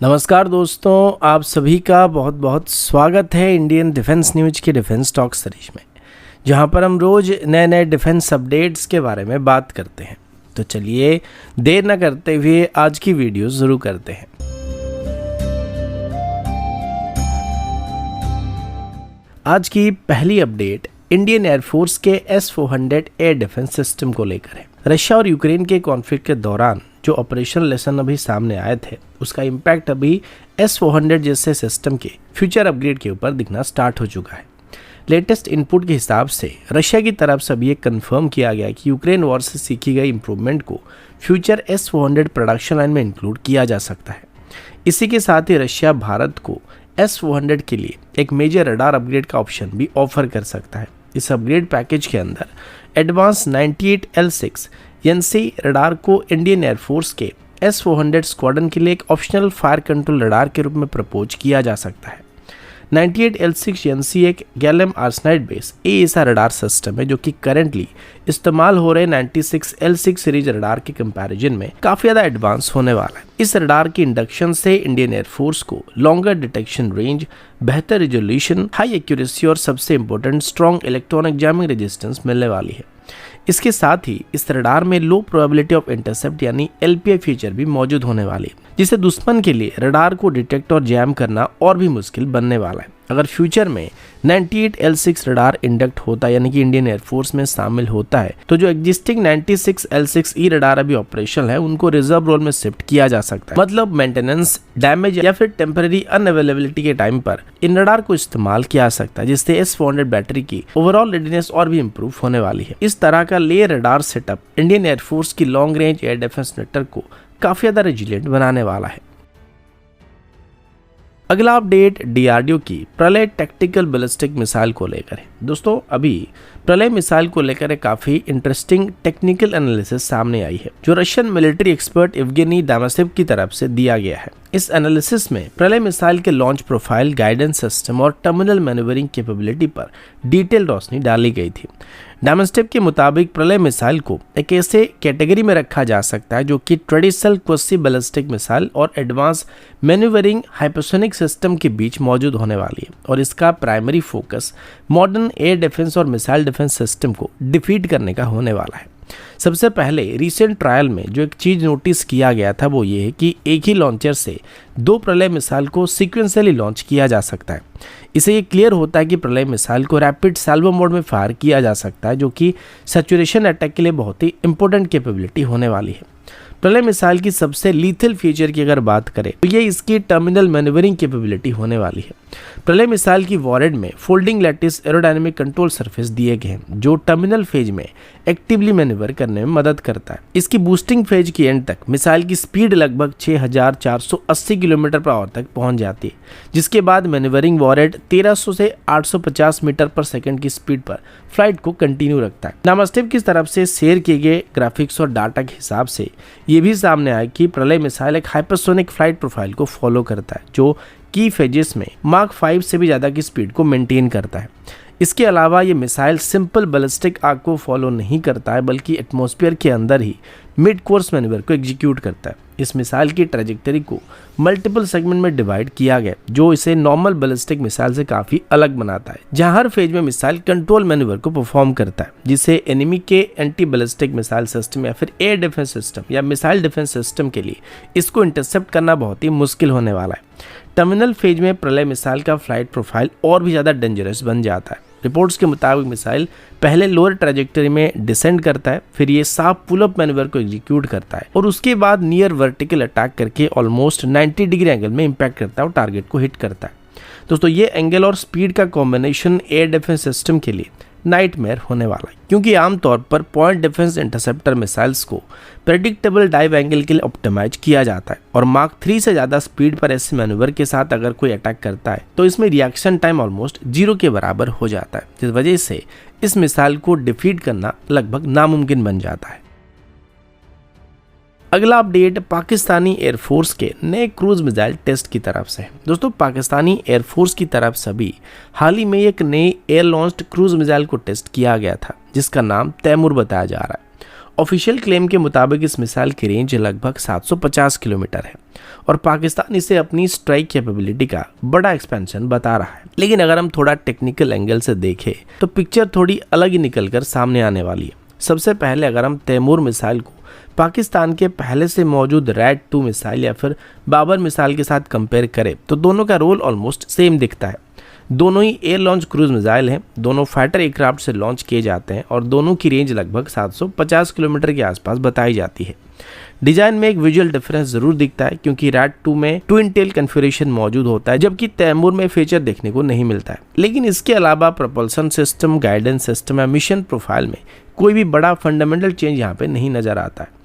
नमस्कार दोस्तों, आप सभी का बहुत बहुत स्वागत है इंडियन डिफेंस न्यूज के डिफेंस टॉक सीरीज में, जहां पर हम रोज नए नए डिफेंस अपडेट्स के बारे में बात करते हैं। तो चलिए देर न करते हुए आज की वीडियो शुरू करते हैं। आज की पहली अपडेट इंडियन एयरफोर्स के S-400 एयर डिफेंस सिस्टम को लेकर है। रशिया और यूक्रेन के कॉन्फ्लिक्ट के दौरान जो ऑपरेशनल लेसन अभी सामने आए थे, उसका इम्पैक्ट अभी S-400 जैसे सिस्टम के फ्यूचर अपग्रेड के ऊपर दिखना स्टार्ट हो चुका है। लेटेस्ट इनपुट के हिसाब से रशिया की तरफ से अभी ये कंफर्म किया गया कि यूक्रेन वॉर से सीखी गई इंप्रूवमेंट को फ्यूचर S-400 प्रोडक्शन लाइन में इंक्लूड किया जा सकता है। इसी के साथ ही रशिया भारत को S-400 के लिए एक मेजर रडार अपग्रेड का ऑप्शन भी ऑफर कर सकता है। इस अपग्रेड पैकेज के अंदर एडवांस 98L6 NC रडार को इंडियन एयरफोर्स के S-400 स्क्वाड्रन के लिए एक ऑप्शनल फायर कंट्रोल रडार के रूप में प्रपोज किया जा सकता है। 98L6 NC एक gallium arsenide base AESA radar system है, जो कि करेंटली इस्तेमाल हो रहे 96L6 सीरीज रडार के कंपैरिजन में काफ़ी ज़्यादा एडवांस होने वाला है। इस रडार की इंडक्शन से इंडियन एयरफोर्स को लॉन्गर डिटेक्शन रेंज, बेहतर रिजोल्यूशन, हाई एक्यूरेसी और सबसे important strong electronic jamming resistance मिलने वाली है। इसके साथ ही इस रडार में लो प्रोबेबिलिटी ऑफ इंटरसेप्ट यानी LPI फीचर भी मौजूद होने वाली है, जिससे दुश्मन के लिए रडार को डिटेक्ट और जैम करना और भी मुश्किल बनने वाला है। अगर फ्यूचर में 98L6 रडार इंडक्ट होता है, यानी कि इंडियन एयरफोर्स में शामिल होता है, तो जो एग्जिस्टिंग 96L6E रडार अभी ऑपरेशनल है, उनको रिजर्व रोल में शिफ्ट किया जा सकता है। मतलब मेंटेनेंस, डैमेज या फिर टेम्पररी अनअवेलेबिलिटी के टाइम पर इन रडार को इस्तेमाल किया जा सकता है, जिससे S-400 बैटरी की ओवरऑल रेडीनेस और भी इंप्रूव होने वाली है। इस तरह का layer radar setup Indian air force की long range air defence network को काफी ज्यादा रेजिलिएंट बनाने वाला है। अगला अपडेट DRDO की प्रलय टैक्टिकल बैलिस्टिक मिसाइल को लेकर है। दोस्तों, अभी प्रलय मिसाइल को लेकर एक काफी इंटरेस्टिंग टेक्निकल एनालिसिस सामने आई है, जो रशियन मिलिट्री एक्सपर्ट इवगेनी दामासेव की तरफ से दिया गया है। इस एनालिसिस में प्रलय मिसाइल के लॉन्च प्रोफाइल, गाइडेंस सिस्टम और टर्मिनल मैन्यूवरिंग कैपेबिलिटी पर डिटेल रोशनी डाली गई थी। डामासेव के मुताबिक प्रलय मिसाइल को एक ऐसे कैटेगरी में रखा जा सकता है जो कि ट्रेडिशनल क्वासी बैलिस्टिक मिसाइल और एडवांस मैन्यूवरिंग हाइपरसोनिक सिस्टम के बीच मौजूद होने वाली है, और इसका primary focus modern air defence और मिसाइल डिफेंस सिस्टम को डिफीट करने का होने वाला है। सबसे पहले रिसेंट ट्रायल में जो एक चीज नोटिस किया गया था, वो ये है कि एक ही लॉन्चर से 2 प्रलय मिसाइल को सीक्वेंशियली लॉन्च किया जा सकता है। इसे ये क्लियर होता है कि प्रलय मिसाइल को रैपिड सैल्वो मोड में फायर किया जा सकता है, जो कि सैचुरेशन अटैक के लिए बहुत ही इंपॉर्टेंट कैपेबिलिटी होने वाली है। प्रलय मिसाइल की सबसे लीथल फीचर की अगर बात करें तो ये इसकी टर्मिनल मैन्यूवरिंग कैपेबिलिटी होने वाली है। प्रलय मिसाइल की वॉरहेड में folding lattice aerodynamic control surface दिए गए हैं, जो टर्मिनल फेज में एक्टिवली मैन्यूवर करने में मदद करता है। इसकी बूस्टिंग फेज की एंड तक मिसाइल की स्पीड लगभग 6480 किलोमीटर पर आवर तक पहुंच जाती है, जिसके बाद मैन्यूवरिंग वॉरहेड 1300 से 850 मीटर पर सेकंड की स्पीड पर फ्लाइट को कंटिन्यू रखता है। दामासेव की तरफ से शेयर किए गए ग्राफिक्स और डाटा के हिसाब से ये भी सामने आया कि प्रलय मिसाइल एक हाइपरसोनिक फ्लाइट प्रोफाइल को फॉलो करता है, जो की फेजेस में मार्क 5 से भी ज़्यादा की स्पीड को मेंटेन करता है। इसके अलावा ये मिसाइल सिंपल बैलिस्टिक आर्क को फॉलो नहीं करता है, बल्कि एटमॉस्फेयर के अंदर ही मिड कोर्स मैन्यूवर को एग्जीक्यूट करता है। इस मिसाइल की ट्रैजेक्टरी को मल्टीपल सेगमेंट में डिवाइड किया गया, जो इसे नॉर्मल बैलिस्टिक मिसाइल से काफ़ी अलग बनाता है, जहां हर फेज में मिसाइल कंट्रोल मैन्यूवर को परफॉर्म करता है, जिससे एनिमी के एंटी बैलिस्टिक मिसाइल सिस्टम या फिर एयर डिफेंस सिस्टम या मिसाइल डिफेंस सिस्टम के लिए इसको इंटरसेप्ट करना बहुत ही मुश्किल होने वाला है। टर्मिनल फेज में प्रलय मिसाइल का फ्लाइट प्रोफाइल और भी ज़्यादा डेंजरस बन जाता है। रिपोर्ट्स के मुताबिक मिसाइल पहले लोअर ट्रैजेक्टरी में डिसेंड करता है, फिर ये साफ पुल अप मैन्यूवर को एग्जीक्यूट करता है, और उसके बाद नियर वर्टिकल अटैक करके ऑलमोस्ट 90 डिग्री एंगल में इंपैक्ट करता है और टारगेट को हिट करता है। दोस्तों, ये एंगल और स्पीड का कॉम्बिनेशन एयर डिफेंस सिस्टम के लिए नाइटमेयर होने वाला है, क्योंकि आमतौर पर पॉइंट डिफेंस इंटरसेप्टर मिसाइल्स को प्रेडिक्टेबल डाइव एंगल के लिए ऑप्टिमाइज किया जाता है, और मार्क 3 से ज़्यादा स्पीड पर ऐसे मैन्यूवर के साथ अगर कोई अटैक करता है तो इसमें रिएक्शन टाइम ऑलमोस्ट 0 के बराबर हो जाता है, जिस वजह से इस मिसाइल को डिफीट करना लगभग नामुमकिन बन जाता है। अगला अपडेट पाकिस्तानी एयरफोर्स के नए क्रूज मिसाइल टेस्ट की तरफ से है। दोस्तों, पाकिस्तानी एयरफोर्स की तरफ से भी हाल ही में एक नए एयर लॉन्च्ड क्रूज मिसाइल को टेस्ट किया गया था, जिसका नाम तैमूर बताया जा रहा है, ऑफिशियल क्लेम के मुताबिक इस मिसाइल की रेंज लगभग 750 किलोमीटर है और पाकिस्तान इसे अपनी स्ट्राइक कैपेबिलिटी का बड़ा एक्सपेंशन बता रहा है। लेकिन अगर हम थोड़ा टेक्निकल एंगल से देखें तो पिक्चर थोड़ी अलग ही निकलकर सामने आने वाली है। सबसे पहले अगर हम तैमूर मिसाइल को पाकिस्तान के पहले से मौजूद रैड 2 मिसाइल या फिर बाबर मिसाइल के साथ कंपेयर करें तो दोनों का रोल ऑलमोस्ट सेम दिखता है। दोनों ही एयर लॉन्च क्रूज मिसाइल हैं, दोनों फाइटर एयरक्राफ्ट से लॉन्च किए जाते हैं और दोनों की रेंज लगभग 750 किलोमीटर के आसपास बताई जाती है। डिजाइन में एक विजुअल डिफरेंस जरूर दिखता है क्योंकि रैड 2 में ट्विन टेल कन्फिगरेशन मौजूद होता है जबकि तैमूर में फीचर देखने को नहीं मिलता है। लेकिन इसके अलावा प्रोपल्सन सिस्टम, गाइडेंस सिस्टम या मिशन प्रोफाइल में कोई भी बड़ा फंडामेंटल चेंज यहाँ पे नहीं नजर आता है।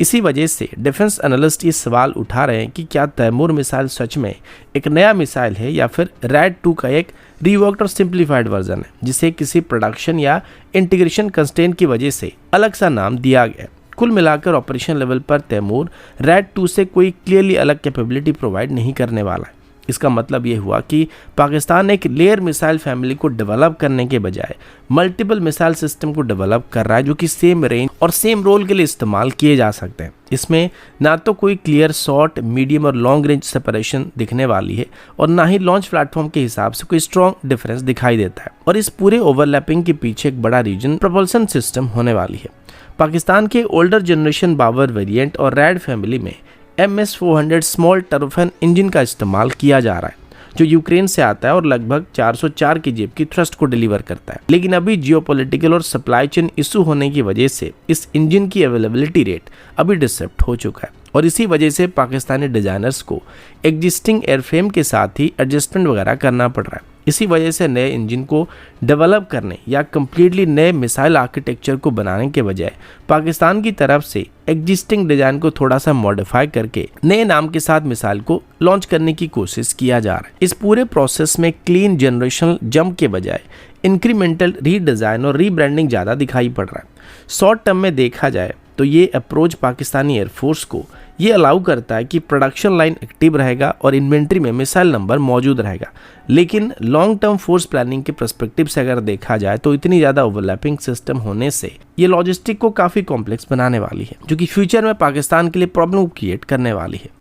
इसी वजह से डिफेंस एनालिस्ट ये सवाल उठा रहे हैं कि क्या तैमूर मिसाइल सच में एक नया मिसाइल है या फिर रैड 2 का एक रीवर्क्ड और सिंप्लीफाइड वर्जन है जिसे किसी प्रोडक्शन या इंटीग्रेशन कंस्ट्रेंट की वजह से अलग सा नाम दिया गया। कुल मिलाकर ऑपरेशन लेवल पर तैमूर रैड 2 से कोई क्लियरली अलग कैपेबिलिटी प्रोवाइड नहीं करने वाला है। इसका मतलब ये हुआ कि पाकिस्तान एक लेयर मिसाइल फैमिली को डेवलप करने के बजाय मल्टीपल मिसाइल सिस्टम को डेवलप कर रहा है जो कि सेम रेंज और सेम रोल के लिए इस्तेमाल किए जा सकते हैं। इसमें ना तो कोई क्लियर शॉर्ट, मीडियम और लॉन्ग रेंज सेपरेशन दिखने वाली है और ना ही लॉन्च प्लेटफॉर्म के हिसाब से कोई स्ट्रॉन्ग डिफरेंस दिखाई देता है। और इस पूरे ओवरलैपिंग के पीछे एक बड़ा रीजन प्रोपल्सन सिस्टम होने वाली है। पाकिस्तान के ओल्डर जनरेशन बाबर वेरिएंट और रैड फैमिली में MS-400 स्मॉल टर्बोफैन इंजन का इस्तेमाल किया जा रहा है जो यूक्रेन से आता है और लगभग 404 kg की थ्रस्ट को डिलीवर करता है। लेकिन अभी जियोपॉलिटिकल और सप्लाई चेन इशू होने की वजह से इस इंजन की अवेलेबिलिटी रेट अभी डिसरप्ट हो चुका है और इसी वजह से पाकिस्तानी डिजाइनर्स को एग्जिस्टिंग एयरफ्रेम के साथ ही एडजस्टमेंट वगैरह करना पड़ रहा है। इसी वजह से नए इंजन को डेवलप करने या कम्प्लीटली नए मिसाइल आर्किटेक्चर को बनाने के बजाय पाकिस्तान की तरफ से एग्जिस्टिंग डिजाइन को थोड़ा सा मॉडिफाई करके नए नाम के साथ मिसाइल को लॉन्च करने की कोशिश किया जा रहा है। इस पूरे प्रोसेस में क्लीन जनरेशनल जंप के बजाय इंक्रीमेंटल रीडिजाइन और रीब्रांडिंग ज़्यादा दिखाई पड़ रहा है। शॉर्ट टर्म में देखा जाए तो ये अप्रोच पाकिस्तानी एयरफोर्स को ये अलाउ करता है कि प्रोडक्शन लाइन एक्टिव रहेगा और इन्वेंट्री में मिसाइल नंबर मौजूद रहेगा। लेकिन लॉन्ग टर्म फोर्स प्लानिंग के पर्सपेक्टिव से अगर देखा जाए तो इतनी ज़्यादा ओवरलैपिंग सिस्टम होने से ये लॉजिस्टिक को काफ़ी कॉम्प्लेक्स बनाने वाली है जो कि फ्यूचर में पाकिस्तान के लिए प्रॉब्लम क्रिएट करने वाली है।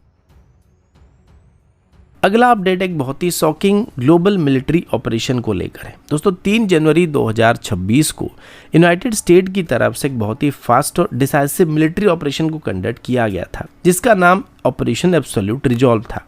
अगला अपडेट एक बहुत ही शॉकिंग ग्लोबल मिलिट्री ऑपरेशन को लेकर है। दोस्तों 3 जनवरी 2026 को यूनाइटेड स्टेट की तरफ से एक बहुत ही फास्ट और डिसाइसिव मिलिट्री ऑपरेशन को कंडक्ट किया गया था जिसका नाम ऑपरेशन एब्सोल्यूट रिजॉल्व था।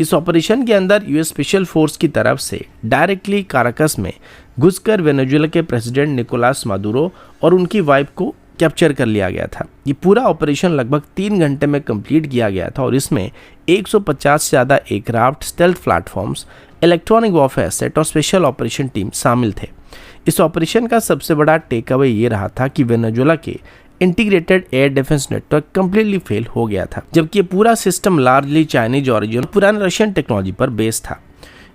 इस ऑपरेशन के अंदर यूएस स्पेशल फोर्स की तरफ से डायरेक्टली काराकस में घुसकर वेनेजुएला के प्रेसिडेंट निकोलास मादुरो और उनकी वाइफ को कैप्चर कर लिया गया था। ये पूरा ऑपरेशन लगभग 3 घंटे में कंप्लीट किया गया था और इसमें 150 से ज़्यादा aircraft, stealth platforms, electronic warfare set और स्पेशल ऑपरेशन टीम शामिल थे। इस ऑपरेशन का सबसे बड़ा टेक अवे ये रहा था कि वेनेजुएला के integrated air defence network completely fail हो गया था जबकि ये पूरा सिस्टम लार्जली चाइनीज ऑरिजिन पुराने रशियन टेक्नोलॉजी पर बेस्ड था।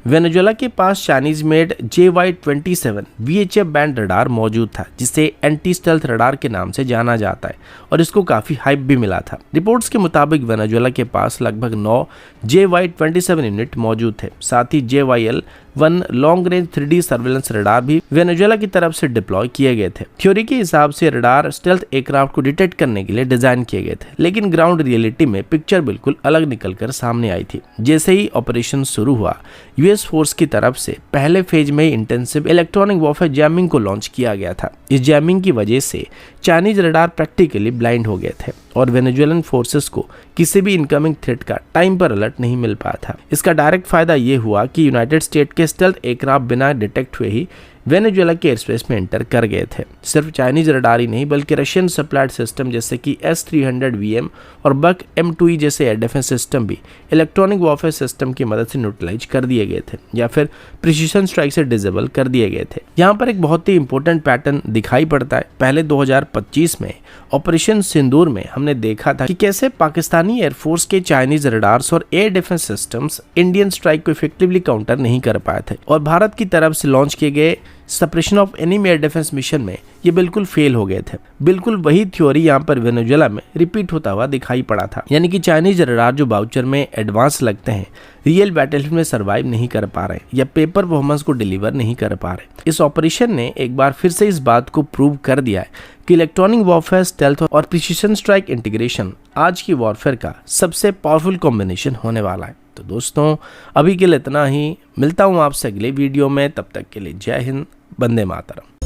वेनेजुएला के पास Chinese made JY-27 VHF band radar मौजूद था जिसे एंटी स्टेल्थ रडार के नाम से जाना जाता है और इसको काफ़ी हाइप भी मिला था। रिपोर्ट्स के मुताबिक वेनेजुएला के पास लगभग 9 JY-27 यूनिट मौजूद थे। साथ ही JYL-1 long range 3D surveillance radar भी वेनेजुएला की तरफ से डिप्लॉय किए गए थे। थ्योरी के हिसाब से रडार स्टेल्थ एयरक्राफ्ट को डिटेक्ट करने के लिए डिजाइन किए गए थे लेकिन ग्राउंड रियलिटी में पिक्चर बिल्कुल अलग निकलकर सामने आई थी। जैसे ही ऑपरेशन शुरू हुआ यूएस फोर्स की तरफ से पहले फेज में इंटेंसिव इलेक्ट्रॉनिक वॉरफेयर जैमिंग को लॉन्च किया गया था। इस जैमिंग की वजह से चाइनीज रडार प्रैक्टिकली ब्लाइंड हो गए थे और वेनेजुएलन फोर्सेस को किसी भी इनकमिंग थ्रेट का टाइम पर अलर्ट नहीं मिल पाया था। इसका डायरेक्ट फायदा ये हुआ कि यूनाइटेड स्टेट के स्टेल्थ एयरक्राफ्ट बिना डिटेक्ट हुए ही वेनेजुएला के एयरस्पेस में एंटर कर गए थे। सिर्फ चाइनीज रडार ही नहीं बल्कि रशियन सप्लाइड सिस्टम जैसे कि S-300VM और बक M2E जैसे एयर डिफेंस सिस्टम भी इलेक्ट्रॉनिक वॉरफेयर सिस्टम की मदद से न्यूट्रलाइज कर दिए गए थे या फिर प्रिसीजन स्ट्राइक से डिसेबल कर दिए गए थे। यहाँ पर एक बहुत ही इंपॉर्टेंट पैटर्न दिखाई पड़ता है। पहले 2025 में ऑपरेशन सिंदूर में हमने देखा था कि कैसे पाकिस्तानी एयरफोर्स के चाइनीज रडार्स और air defence systems Indian strike को इफेक्टिवली काउंटर नहीं कर पाए थे और भारत की तरफ से लॉन्च किए गए suppression of enemy air defence mission में ये बिल्कुल फेल हो गए थे। बिल्कुल वही थ्योरी यहाँ पर वेनेजुएला में रिपीट होता हुआ दिखाई पड़ा था, यानी कि चाइनीज रडार जो वाउचर में एडवांस लगते हैं, रियल बैटलफील्ड में सर्वाइव नहीं कर पा रहे या पेपर परफॉर्मेंस को डिलीवर नहीं कर पा रहे। इस ऑपरेशन ने एक बार फिर से इस बात को प्रूव कर दिया है कि इलेक्ट्रॉनिक वॉरफेयर, स्टेल्थ और प्रिसिशन स्ट्राइक इंटीग्रेशन आज की वॉरफेयर का सबसे पावरफुल कॉम्बिनेशन होने वाला है। तो दोस्तों अभी के लिए इतना ही, मिलता हूँ आपसे अगले वीडियो में, तब तक के लिए जय हिंद, वंदे मातरम।